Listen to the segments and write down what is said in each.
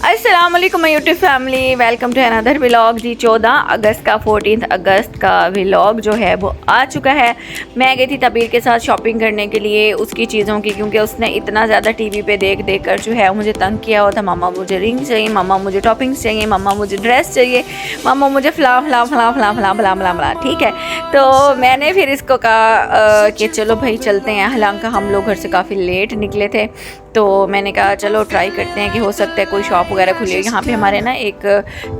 अस्सलाम वालेकुम my YouTube family, welcome to another vlog. जी 14 अगस्त का 14 अगस्त का व्लॉग जो है वो आ चुका है। मैं गई थी तबीर के साथ शॉपिंग करने के लिए उसकी चीज़ों की, क्योंकि उसने इतना ज़्यादा टीवी पे देख कर जो है मुझे तंग किया हुआ था। मामा मुझे रिंग चाहिए, मामा मुझे टॉपिंग्स चाहिए, मामा मुझे ड्रेस चाहिए, मामा मुझे फला फला फला फला फला फला फला फला। ठीक है, तो मैंने फिर इसको कहा कि चलो भाई चलते हैं। हालांकि हम लोग घर से काफ़ी लेट निकले थे, तो मैंने कहा चलो ट्राई करते हैं कि हो सकता है कोई शॉप वगैरह खुली है। यहाँ पे हमारे ना एक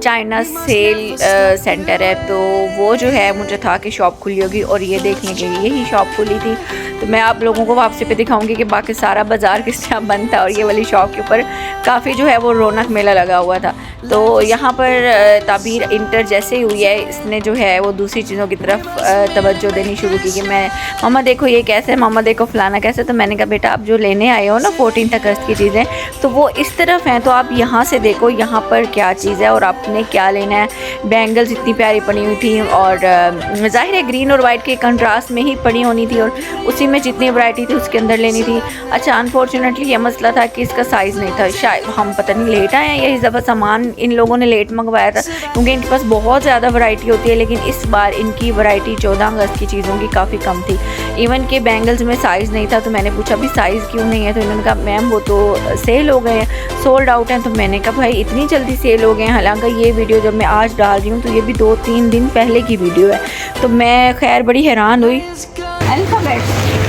चाइना सेल सेंटर है, तो वो जो है मुझे था कि शॉप खुली होगी और ये देखने के लिए ही शॉप खुली थी। तो मैं आप लोगों को वापसी पे दिखाऊंगी कि बाकी सारा बाज़ार किस तरह बंद था और ये वाली शॉप के ऊपर काफ़ी जो है वो रौनक मेला लगा हुआ था। तो यहाँ पर ताबीर इंटर जैसे ही हुई है, इसने जो है वो दूसरी चीज़ों की तरफ तवज्जो देनी शुरू की कि मैं मामा देखो ये कैसे, मामा देखो फलाना कैसे। तो मैंने कहा बेटा आप जो लेने आए हो ना 14 अगस्त की चीज़ें, तो वो इस तरफ हैं, तो आप यहाँ से देखो यहाँ पर क्या चीज़ है और आपने क्या लेना है। बैंगल्स इतनी प्यारी पड़ी हुई थी और ज़ाहिर है ग्रीन और वाइट के कंट्रास्ट में ही पड़ी होनी थी और उसी में जितनी वैरायटी थी उसके अंदर लेनी थी। अच्छा, अनफॉर्चुनेटली ये मसला था कि इसका साइज़ नहीं था। शायद हम पता नहीं लेट आए हैं, यही ज़बा सामान इन लोगों ने लेट मंगवाया था, क्योंकि इनके पास बहुत ज़्यादा वैरायटी होती है। लेकिन इस बार इनकी वैरायटी 14 अगस्त की चीज़ों की काफ़ी कम थी। इवन के बैंगल्स में साइज़ नहीं था, तो मैंने पूछा भी साइज़ क्यों नहीं है, तो इन्होंने कहा मैम वो तो सेल हो गए हैं, सोल्ड आउट हैं। तो मैंने कहा भाई इतनी जल्दी सेल हो गए हैं। हालांकि ये वीडियो जब मैं आज डाल रही हूँ तो ये भी 2-3 दिन पहले की वीडियो है। तो मैं खैर बड़ी हैरान हुई। अल्फ़ाबेट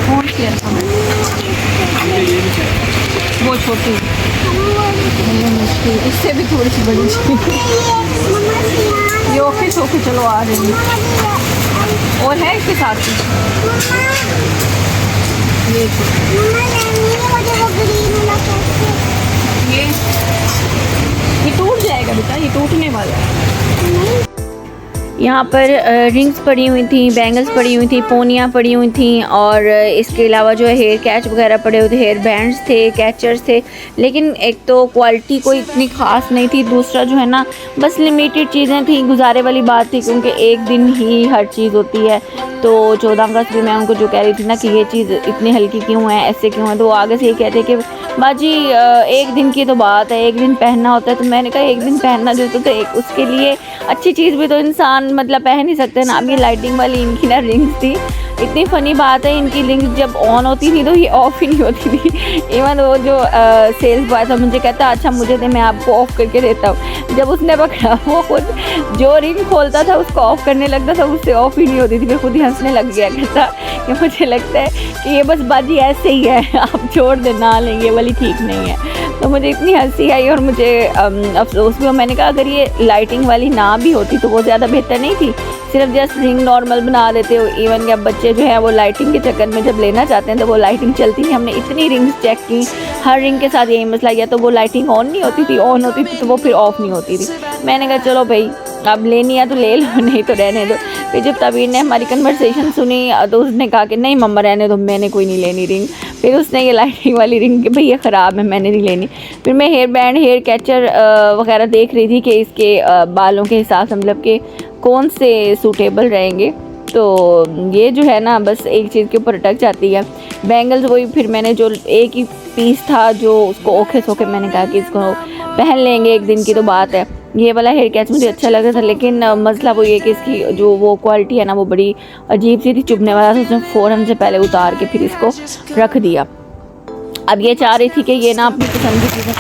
कौन सी अल्फ़ाबेट? वो छोटी, इससे भी थोड़ी सी बड़ी ये ओके सोके चलो आ रही है। और है इसके साथ ये टूट जाएगा बेटा, ये टूटने वाला है। यहाँ पर रिंग्स पड़ी हुई थी, बैंगल्स पड़ी हुई थी, पोनियाँ पड़ी हुई थी और इसके अलावा जो है हेयर कैच वगैरह पड़े हुए थे, हेयर बैंड्स थे, कैचर्स थे। लेकिन एक तो क्वालिटी कोई इतनी ख़ास नहीं थी, दूसरा जो है ना बस लिमिटेड चीज़ें थी। गुजारे वाली बात थी, क्योंकि एक दिन ही हर चीज़ होती है। तो 14 अगस्त भी मैं उनको जो कह रही थी ना कि ये चीज़ इतनी हल्की क्यों है, ऐसे क्यों है, तो वो आगे से ही कहते कि बाजी एक दिन की तो बात है, एक दिन पहनना होता है। तो मैंने कहा एक दिन पहनना जो तो एक उसके लिए अच्छी चीज़ भी तो इंसान मतलब पहन ही सकते हैं ना। अब ये लाइटिंग वाली इनकी ना रिंग्स थी, इतनी फ़नी बात है, इनकी रिंग्स जब ऑन होती थी तो ये ऑफ़ ही नहीं होती थी। इवन वो जो सेल्स बॉय था मुझे कहता अच्छा मुझे दे, मैं आपको ऑफ़ करके देता हूँ। जब उसने पकड़ा वो खुद जो रिंग खोलता था उसको ऑफ़ करने लगता था, उससे ऑफ़ ही नहीं होती थी। फिर खुद ही हंसने लग गया, कहता कि मुझे लगता है कि ये बस बाजी ऐसे ही है, आप छोड़ दे ना लें, ये वाली ठीक नहीं है। तो मुझे इतनी हंसी आई और मुझे अफसोस भी। मैंने कहा अगर ये लाइटिंग वाली ना भी होती तो वो ज़्यादा बेहतर नहीं थी, सिर्फ जस्ट रिंग नॉर्मल बना देते हो। इवन कि बच्चे जो है वो लाइटिंग के चक्कर में जब लेना चाहते हैं तो वो लाइटिंग चलती नहीं। हमने इतनी रिंग्स चेक की, हर रिंग के साथ यही मसला, या तो वो लाइटिंग ऑन नहीं होती थी, ऑन होती थी तो वो फिर ऑफ़ नहीं होती थी। मैंने कहा चलो भाई अब लेनी है तो ले लो, नहीं तो रहने दो। फिर जब तबीर ने हमारी कन्वर्सेशन सुनी तो उसने कहा कि नहीं मम्मा रहने दो, मैंने कोई नहीं लेनी रिंग। फिर उसने ये लाइटिंग वाली रिंग कि भाई ये ख़राब है, मैंने नहीं लेनी। फिर मैं हेयर बैंड, हेयर कैचर वगैरह देख रही थी कि इसके बालों के हिसाब से मतलब कि कौन से सूटेबल रहेंगे। तो ये जो है ना बस एक चीज़ के ऊपर अटक जाती है। बैंगल्स वही, फिर मैंने जो एक ही पीस था जो उसको ओखे सोखे मैंने कहा कि इसको पहन लेंगे, एक दिन की तो बात है। ये वाला हेयर कैच मुझे अच्छा लग रहा था, लेकिन मसला वो ये कि इसकी जो वो क्वालिटी है ना वो बड़ी अजीब सी थी, चुभने वाला था। उसने फ़ौरन से पहले उतार के फिर इसको रख दिया। अब ये चाह रही थी कि ये ना अपनी पसंद की चीज़ें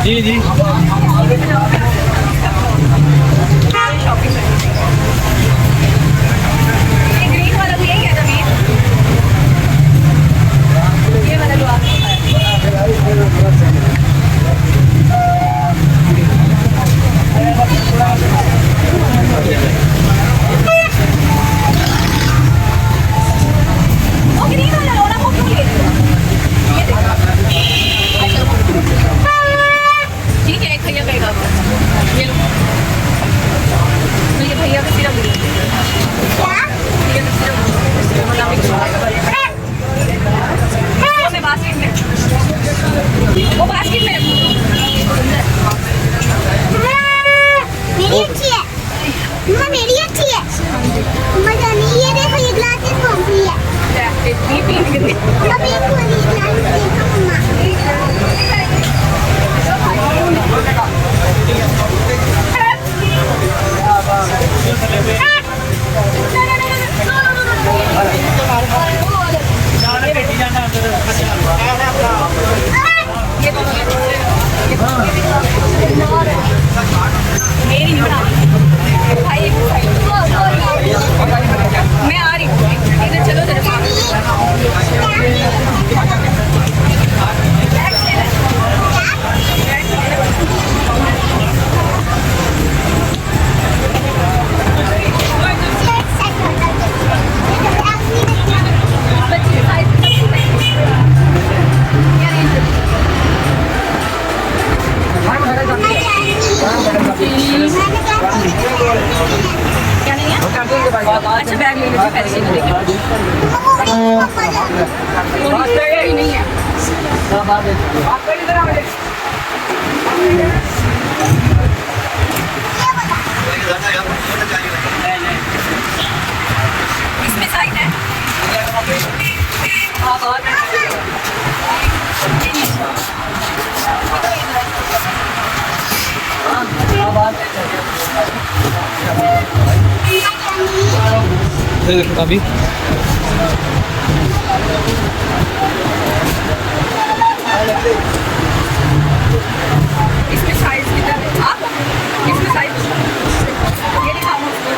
जी जी ग्रीन वाला भी यही है, ये वाला जो आप बैग ले लेते पहले ये देखिए नहीं है। इसमें साइड है अभी इसमें साइज कितना है? इसमें साइज ये दिखाओ मुझको।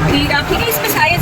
ठीक है, इसमें साइज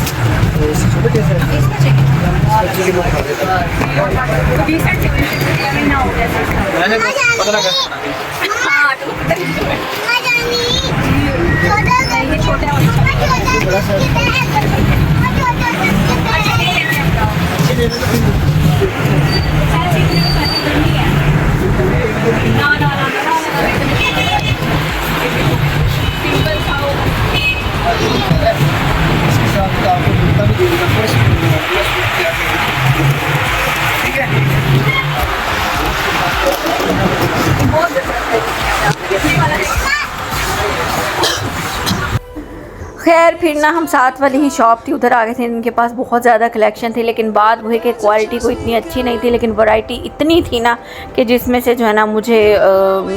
खैर फिर ना हम साथ वाली ही शॉप थी उधर आ गए थे। इनके पास बहुत ज़्यादा कलेक्शन थी, लेकिन बात वही कि क्वालिटी को इतनी अच्छी नहीं थी, लेकिन वैरायटी इतनी थी ना कि जिसमें से जो है ना मुझे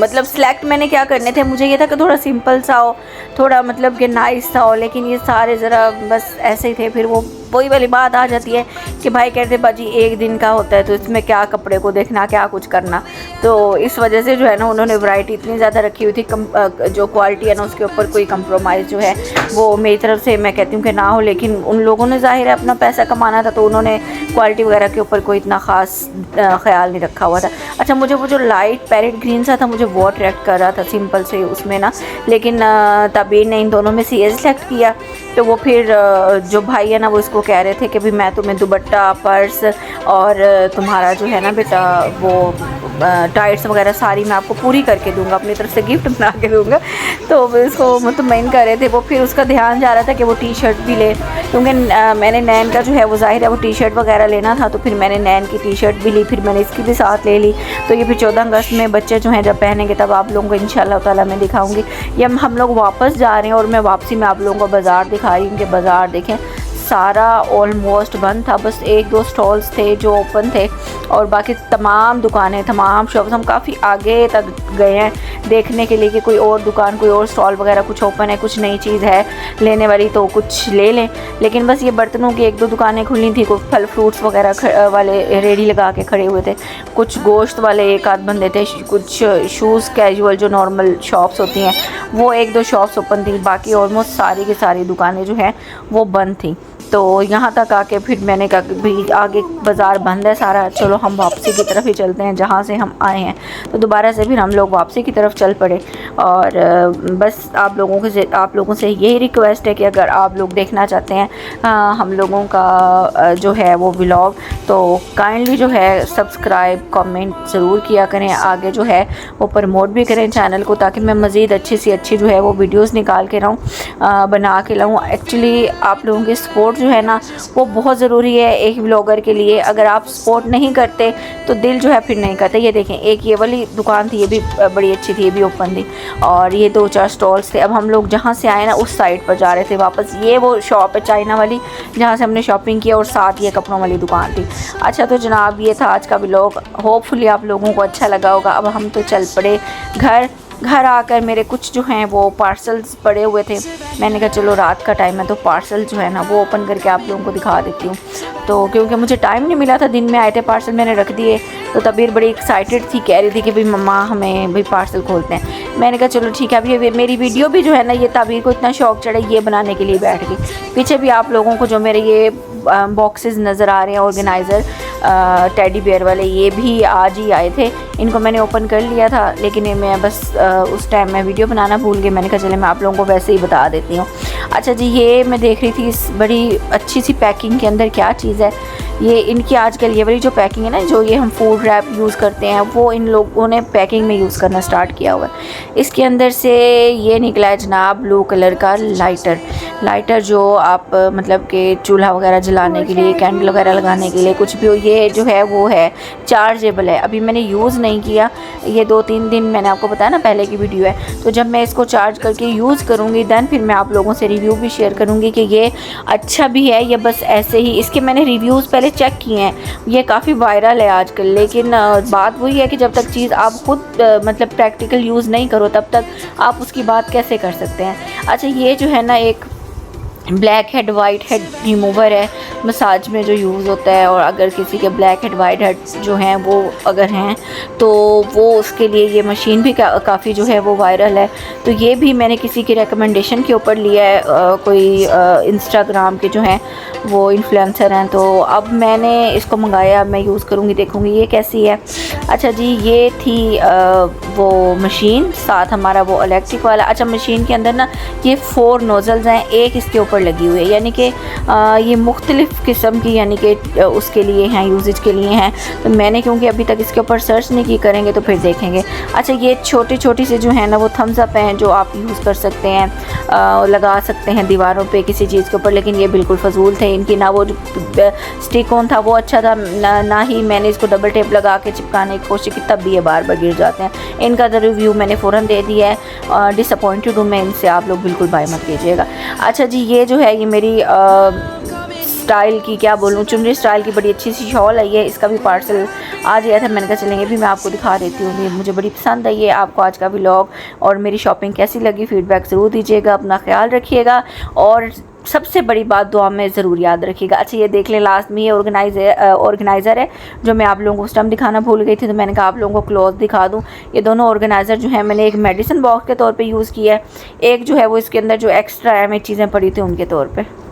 मतलब सेलेक्ट मैंने क्या करने थे, मुझे ये था कि थोड़ा सिंपल सा हो, थोड़ा मतलब कि नाइस सा हो, लेकिन ये सारे ज़रा बस ऐसे ही थे। फिर वो वही वाली बात आ जाती है कि भाई कहते बाजी एक दिन का होता है तो इसमें क्या कपड़े को देखना, क्या कुछ करना। तो इस वजह से जो है ना उन्होंने वैरायटी इतनी ज़्यादा रखी हुई थी, जो क्वालिटी है ना उसके ऊपर कोई कंप्रोमाइज़ जो है वो मेरी तरफ से मैं कहती हूँ कि ना हो। लेकिन उन लोगों ने ज़ाहिर है अपना पैसा कमाना था, तो उन्होंने क्वालिटी वगैरह के ऊपर कोई इतना ख़ास ख्याल नहीं रखा हुआ था। अच्छा, मुझे वो जो लाइट पैरेट ग्रीन सा था मुझे वो अट्रैक्ट कर रहा था सिंपल से उसमें ना, लेकिन तबीर ने इन दोनों में से ये सेलेक्ट किया। तो वो फिर जो भाई है ना वो इसको कह रहे थे कि भी मैं तुम्हें दुपट्टा, पर्स और तुम्हारा जो है ना बेटा वो टाइट्स वगैरह सारी मैं आपको पूरी करके दूंगा, अपनी तरफ से गिफ्ट बना के दूंगा। तो इसको मुतमईन कर रहे थे वो। फिर उसका ध्यान जा रहा था कि वो टी शर्ट भी ले, क्योंकि मैंने नैन का जो है वो ज़ाहिर है वो टी शर्ट वगैरह लेना था, तो फिर मैंने नैन की टी शर्ट भी ली, फिर मैंने इसकी भी साथ ले ली। तो ये फिर 14 अगस्त में बच्चे जो हैं जब पहनेंगे तब आप लोगों को इंशाल्लाह ताला मैं दिखाऊँगी। या हम लोग वापस जा रहे हैं और मैं वापसी में आप लोगों को बाज़ार दिखा रही हूँ कि बाज़ार देखें सारा ऑलमोस्ट बंद था, बस एक दो स्टॉल्स थे जो ओपन थे और बाकी तमाम दुकानें, तमाम शॉप्स, हम काफ़ी आगे तक गए हैं देखने के लिए कि कोई और दुकान, कोई और स्टॉल वगैरह कुछ ओपन है, कुछ नई चीज़ है लेने वाली तो कुछ ले लें। लेकिन बस ये बर्तनों की एक दो दुकानें खुली थी, कुछ फल फ्रूट्स वगैरह वाले रेडी लगा के खड़े हुए थे, कुछ गोश्त वाले एक आध बंदे थे, कुछ शूज़ कैजुअल जो नॉर्मल शॉप्स होती हैं वो एक दो शॉप्स ओपन थी, बाकी ऑलमोस्ट सारी की सारी दुकानें जो हैं वो बंद थी। तो यहाँ तक आके फिर मैंने कहा कि भाई आगे बाज़ार बंद है सारा, चलो हम वापसी की तरफ ही चलते हैं जहाँ से हम आए हैं। तो दोबारा से फिर हम लोग वापसी की तरफ चल पड़े। और बस आप लोगों से यही रिक्वेस्ट है कि अगर आप लोग देखना चाहते हैं हम लोगों का जो है वो व्लॉग, तो काइंडली जो है सब्सक्राइब कमेंट ज़रूर किया करें, आगे जो है वो प्रमोट भी करें चैनल को, ताकि मैं मज़ीद अच्छी से अच्छी जो है वो वीडियोज़ निकाल के लाऊँ, बना के लाऊँ। एक्चुअली आप लोगों की सपोर्ट जो है ना वो बहुत ज़रूरी है एक व्लॉगर के लिए। अगर आप सपोर्ट नहीं करते तो दिल जो है फिर नहीं करता। ये देखें, एक ये वाली दुकान थी, ये भी बड़ी अच्छी थी, ये भी ओपन थी, और ये दो चार स्टॉल्स थे। अब हम लोग जहाँ से आए ना उस साइड पर जा रहे थे वापस। ये वो शॉप है चाइना वाली जहाँ से हमने शॉपिंग की, और साथ ये कपड़ों वाली दुकान थी। अच्छा तो जनाब ये था आज का व्लॉग, होपफुली आप लोगों को अच्छा लगा होगा। अब हम तो चल पड़े घर आकर मेरे कुछ जो हैं वो पार्सल्स पड़े हुए थे, मैंने कहा चलो रात का टाइम है तो पार्सल जो है ना वो ओपन करके आप लोगों को दिखा देती हूँ। तो क्योंकि मुझे टाइम नहीं मिला था, दिन में आए थे पार्सल मैंने रख दिए, तो तबीर बड़ी एक्साइटेड थी, कह रही थी कि भाई मम्मा हमें भाई पार्सल खोलते हैं। मैंने कहा चलो ठीक है। अब ये मेरी वीडियो भी जो है ना ये तबीर को इतना शौक चढ़ा ये बनाने के लिए बैठ गई। पीछे भी आप लोगों को जो मेरे ये बॉक्सेस नज़र आ रहे हैं ऑर्गेनाइज़र, टेडी बियर वाले, ये भी आज ही आए थे। इनको मैंने ओपन कर लिया था, लेकिन मैं बस उस टाइम मैं वीडियो बनाना भूल गई। मैंने कहा चले मैं आप लोगों को वैसे ही बता देती हूँ। अच्छा जी, ये मैं देख रही थी इस बड़ी अच्छी सी पैकिंग के अंदर क्या चीज़ है। ये इनकी आजकल ये वाली जो पैकिंग है ना, जो ये हम फूड रैप यूज़ करते हैं, वो इन लोगों ने पैकिंग में यूज़ करना स्टार्ट किया हुआ है। इसके अंदर से ये निकला है जनाब ब्लू कलर का लाइटर जो आप मतलब कि चूल्हा वगैरह जलाने के लिए, कैंडल वगैरह लगाने के लिए, कुछ भी हो, ये जो है वो है चार्जेबल है। अभी मैंने यूज़ नहीं किया, ये 2-3 दिन मैंने आपको बताया ना पहले की वीडियो है। तो जब मैं इसको चार्ज करके यूज़ करूँगी दैन फिर मैं आप लोगों से रिव्यू भी शेयर करूँगी कि ये अच्छा भी है या बस ऐसे ही। इसके मैंने रिव्यूज़ पहले चेक किए हैं, ये काफ़ी वायरल है आजकल। लेकिन बात वही है कि जब तक चीज़ आप खुद मतलब प्रैक्टिकल यूज़ नहीं करो तब तक आप उसकी बात कैसे कर सकते हैं। अच्छा, ये जो है ना एक black head white head remover है, मसाज में जो यूज़ होता है। और अगर किसी के ब्लैक हेड वाइट हेड जो हैं वो अगर हैं तो वो उसके लिए ये मशीन भी काफ़ी जो है वो वायरल है। तो ये भी मैंने किसी की रिकमेंडेशन के ऊपर लिया है, कोई इंस्टाग्राम के जो हैं वो इन्फ्लुएंसर हैं। तो अब मैंने इसको मंगाया, मैं यूज़ करूँगी, देखूँगी ये कैसी है। अच्छा जी, ये थी वो मशीन, साथ हमारा वो इलेक्ट्रिक वाला। अच्छा, मशीन के अंदर ना ये 4 नोज़ल्स हैं, एक इसके ऊपर लगी हुई है, यानी कि ये मुख्तलिफ़ किस्म की यानी कि उसके लिए हैं, यूजेज के लिए हैं। तो मैंने क्योंकि अभी तक इसके ऊपर सर्च नहीं की, करेंगे तो फिर देखेंगे। अच्छा, ये छोटी से जो है ना वो थम्स अप हैं जो आप यूज़ कर सकते हैं, लगा सकते हैं दीवारों पे किसी चीज़ के ऊपर। लेकिन ये बिल्कुल फजूल थे, इनकी ना वो जो स्टिक ऑन था वो अच्छा था, ना ही मैंने इसको डबल टेप लगा के चिपकाने की कोशिश की, तब भी ये बार गिर जाते हैं। इनका तो रिव्यू मैंने फ़ौरन दे दिया है, डिसअपॉइंटेड हूँ मैं इनसे, आप लोग बिल्कुल बाय मत कीजिएगा। अच्छा जी, ये जो है ये मेरी स्टाइल की क्या बोलूँ, चुनरी स्टाइल की बड़ी अच्छी सी शॉल आई है। इसका भी पार्सल आ गया था, मैंने कहा चलेंगे भी मैं आपको दिखा देती हूँ। ये मुझे बड़ी पसंद आई है। आपको आज का व्लॉग और मेरी शॉपिंग कैसी लगी फीडबैक ज़रूर दीजिएगा। अपना ख्याल रखिएगा और सबसे बड़ी बात दुआ में ज़रूर याद रखिएगा। अच्छा, ये देख लें लास्ट में ये ऑर्गेनाइज़र है जो मैं आप लोगों को उस टाइम दिखाना भूल गई थी, तो मैंने कहा आप लोगों को क्लोज दिखा दूँ। ये दोनों ऑर्गेनाइज़र जो है मैंने एक मेडिसिन बॉक्स के तौर पे यूज़ किया है, एक जो है वो इसके अंदर जो एक्स्ट्रा है मैं चीज़ें पड़ी थी उनके तौर पे।